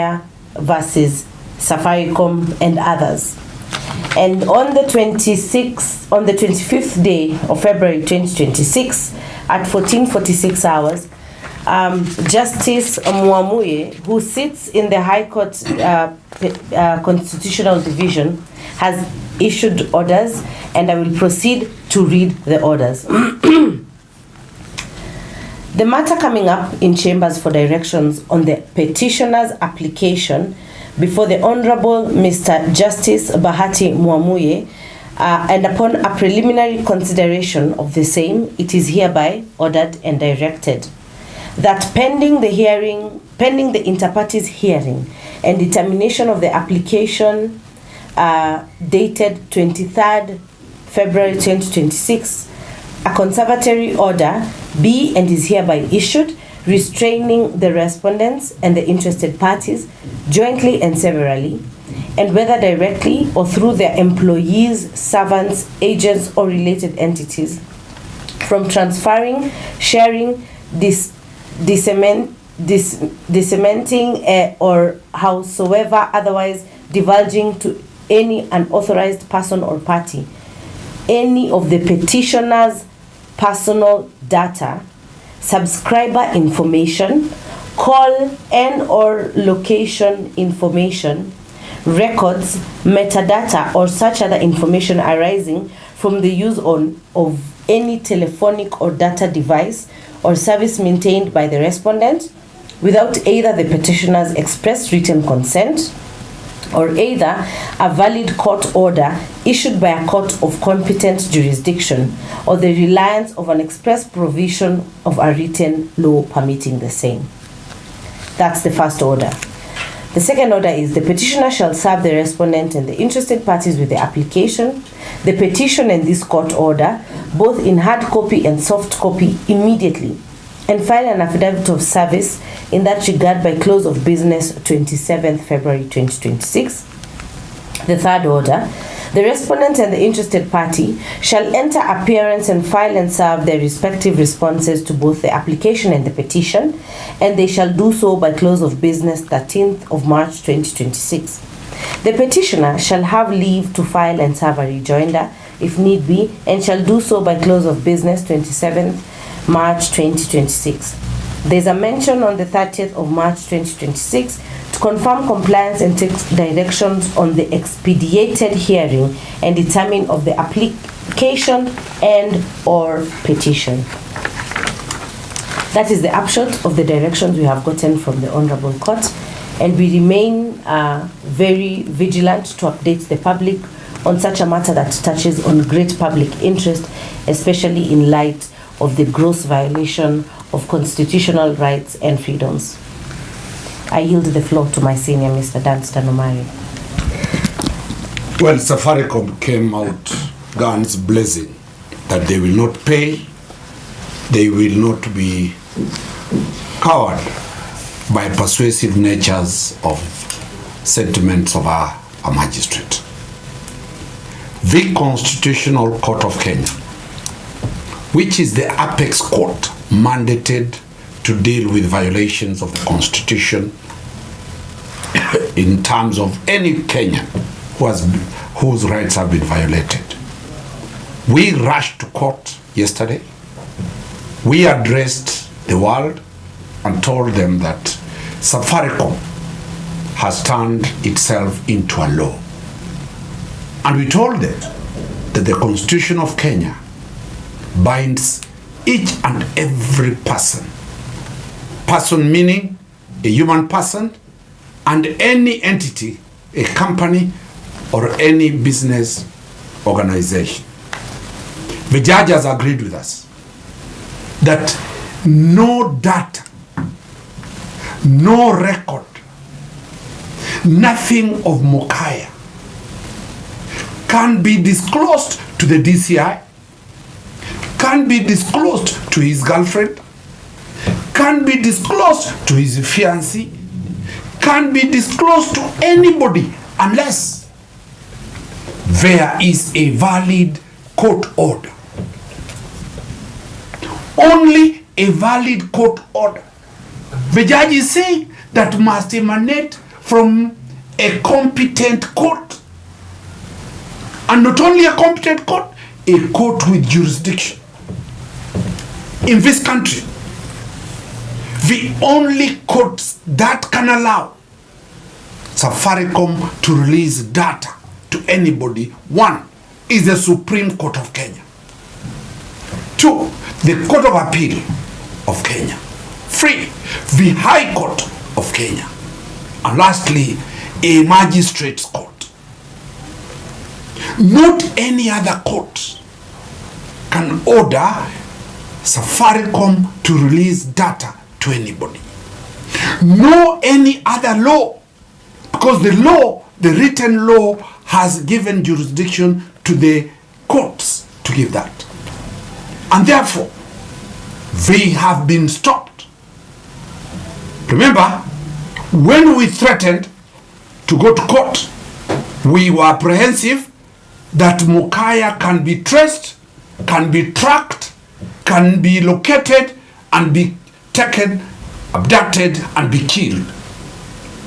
versus Safaricom and others. And on the 25th day of February 2026 at 14:46 hours, Justice Mwamuye, who sits in the High Court Constitutional Division, has issued orders, and I will proceed to read the orders. The matter coming up in chambers for directions on the petitioner's application before the Honorable Mr. Justice Bahati Mwamuye, and upon a preliminary consideration of the same, it is hereby ordered and directed that pending the inter-parties hearing and determination of the application dated 23rd February 2026, a conservatory order be and is hereby issued restraining the respondents and the interested parties jointly and severally, and whether directly or through their employees, servants, agents, or related entities, from transferring, sharing, disseminating, or howsoever otherwise divulging to any unauthorized person or party any of the petitioner's personal data, subscriber information, call and or location information, records, metadata, or such other information arising from the use of any telephonic or data device or service maintained by the respondent without either the petitioner's express written consent or either a valid court order issued by a court of competent jurisdiction or the reliance of an express provision of a written law permitting the same. That's the first order. The second order is the petitioner shall serve the respondent and the interested parties with the application, the petition and this court order, both in hard copy and soft copy immediately, and file an affidavit of service in that regard by close of business 27th February 2026. The third order, the respondent and the interested party shall enter appearance and file and serve their respective responses to both the application and the petition, and they shall do so by close of business 13th of March 2026. The petitioner shall have leave to file and serve a rejoinder if need be, and shall do so by close of business 27th March 2026. There is a mention on the 30th of March 2026 to confirm compliance and take directions on the expedited hearing and determine of the application and or petition. That is the upshot of the directions we have gotten from the Honorable Court, and we remain very vigilant to update the public on such a matter that touches on great public interest, especially in light of the gross violation of constitutional rights and freedoms. I yield the floor to my senior, Mr. Danstan Omari. Well, Safaricom came out guns blazing that they will not pay, they will not be covered by persuasive natures of sentiments of a magistrate. The Constitutional Court of Kenya, which is the apex court mandated to deal with violations of the Constitution in terms of any Kenyan whose rights have been violated. We rushed to court yesterday. We addressed the world and told them that Safaricom has turned itself into a law. And we told them that the Constitution of Kenya binds each and every person meaning a human person, and any entity, a company or any business organization. The judge has agreed with us that no data, no record, nothing of Mokaya can be disclosed to the DCI, can be disclosed to his girlfriend, can be disclosed to his fiancé, can be disclosed to anybody unless there is a valid court order. Only a valid court order. The judge is saying that must emanate from a competent court. And not only a competent court, a court with jurisdiction. In this country, the only court that can allow Safaricom to release data to anybody, one, is the Supreme Court of Kenya. Two, the Court of Appeal of Kenya. Three, the High Court of Kenya. And lastly, a magistrate's court. Not any other court can order Safaricom to release data to anybody. No any other law, because the law, the written law, has given jurisdiction to the courts to give that. And therefore, they have been stopped. Remember, when we threatened to go to court, we were apprehensive that Mokaya can be traced, can be tracked, can be located, and be taken, abducted, and be killed.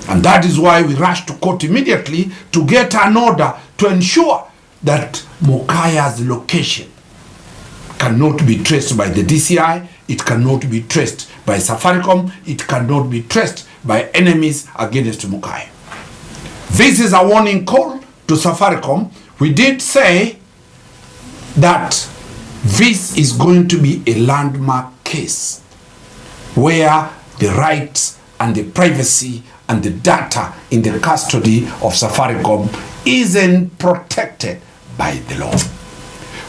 And that is why we rushed to court immediately to get an order to ensure that Mokaya's location cannot be traced by the DCI, it cannot be traced by Safaricom, it cannot be traced by enemies against Mokaya. This is a warning call to Safaricom. We did say that this is going to be a landmark case where the rights and the privacy and the data in the custody of Safaricom isn't protected by the law.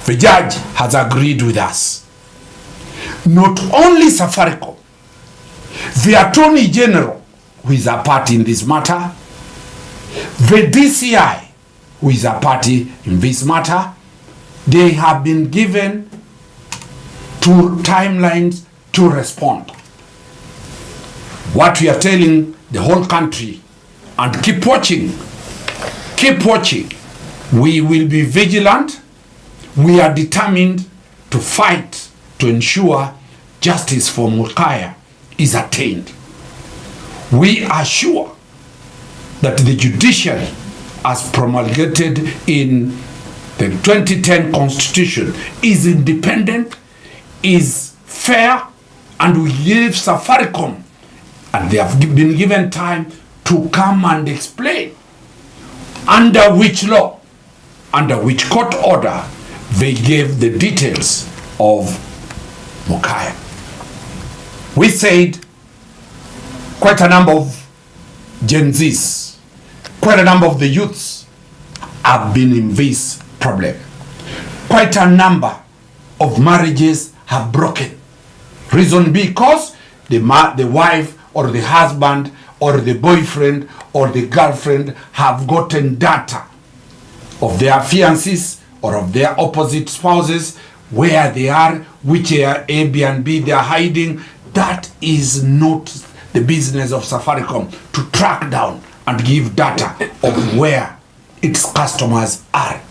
The judge has agreed with us. Not only Safaricom, the Attorney General, who is a party in this matter, the DCI, who is a party in this matter, they have been given 2 timelines to respond. What we are telling the whole country, and keep watching, we will be vigilant. We are determined to fight to ensure justice for Mokaya is attained. We are sure that the judiciary, as promulgated in the 2010 Constitution, is independent, is fair, and we give Safaricom, and they have been given time to come and explain under which law, under which court order they gave the details of Mokaya. We said quite a number of Gen Zs, quite a number of the youths have been in this problem. Quite a number of marriages have broken. Reason because the wife or the husband or the boyfriend or the girlfriend have gotten data of their fiancés or of their opposite spouses, where they are, which are Airbnb they are hiding. That is not the business of Safaricom to track down and give data of where its customers are.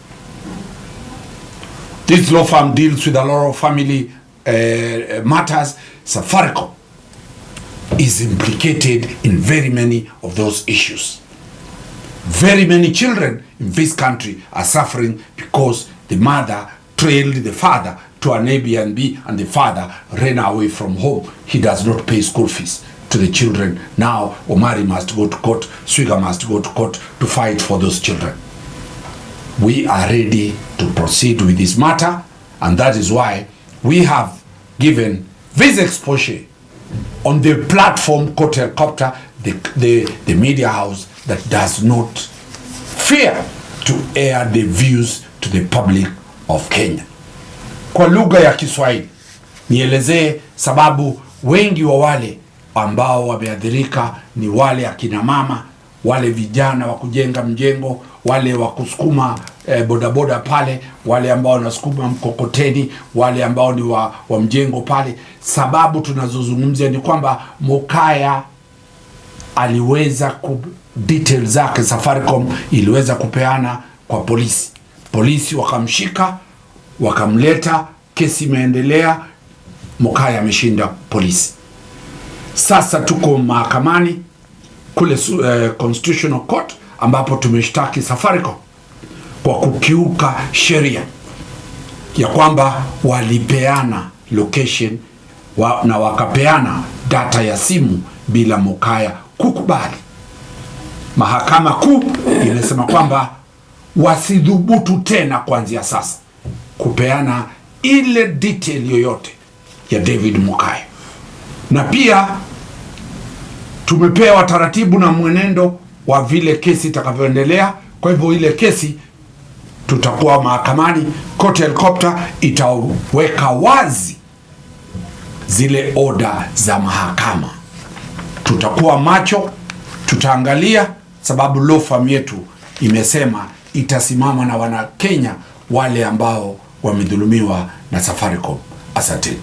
This law firm deals with a lot of family matters. Safaricom is implicated in very many of those issues. Very many children in this country are suffering because the mother trailed the father to an Airbnb and the father ran away from home. He does not pay school fees to the children. Now Omari must go to court, Swiga must go to court to fight for those children. We are ready to proceed with this matter, and that is why we have given this exposure on the platform Court Helicopter, the media house that does not fear to air the views to the public of Kenya. Kwa lugha ya Kiswahili, nielezee sababu wengi wa wale ambao wameathirika ni wale akina mama, wale vijana wa kujenga mjengo, wale wa kusukuma bodaboda pale, wale ambao wanasukuma mkokoteni, wale ambao ni wa mjengo pale. Sababu tunazozungumzia ni kwamba Mokaya aliweza details zake Safaricom iliweza kupeana kwa polisi. Polisi wakamshika, wakamleta, kesi imeendelea, Mokaya ameshinda polisi. Sasa tuko mahakamani kule Constitutional Court, ambapo tumeshtaki Safaricom kwa kukiuka sheria ya kwamba walipeana location na wakapeana data ya simu bila Mokaya kukubali. Mahakama Kuu imesema kwamba wasidhubutu tena kuanzia sasa kupeana ile detail yoyote ya David Mokaya. Na pia tumepewa taratibu na mwenendo wa vile kesi itakavyoendelea. Kwa hivyo ile kesi tutakuwa mahakamani, court helicopter itaweka wazi zile oda za mahakama. Tutakuwa macho, tutaangalia, sababu law firm yetu imesema itasimama na wana Kenya wale ambao wamedhulumiwa na Safaricom. Asante.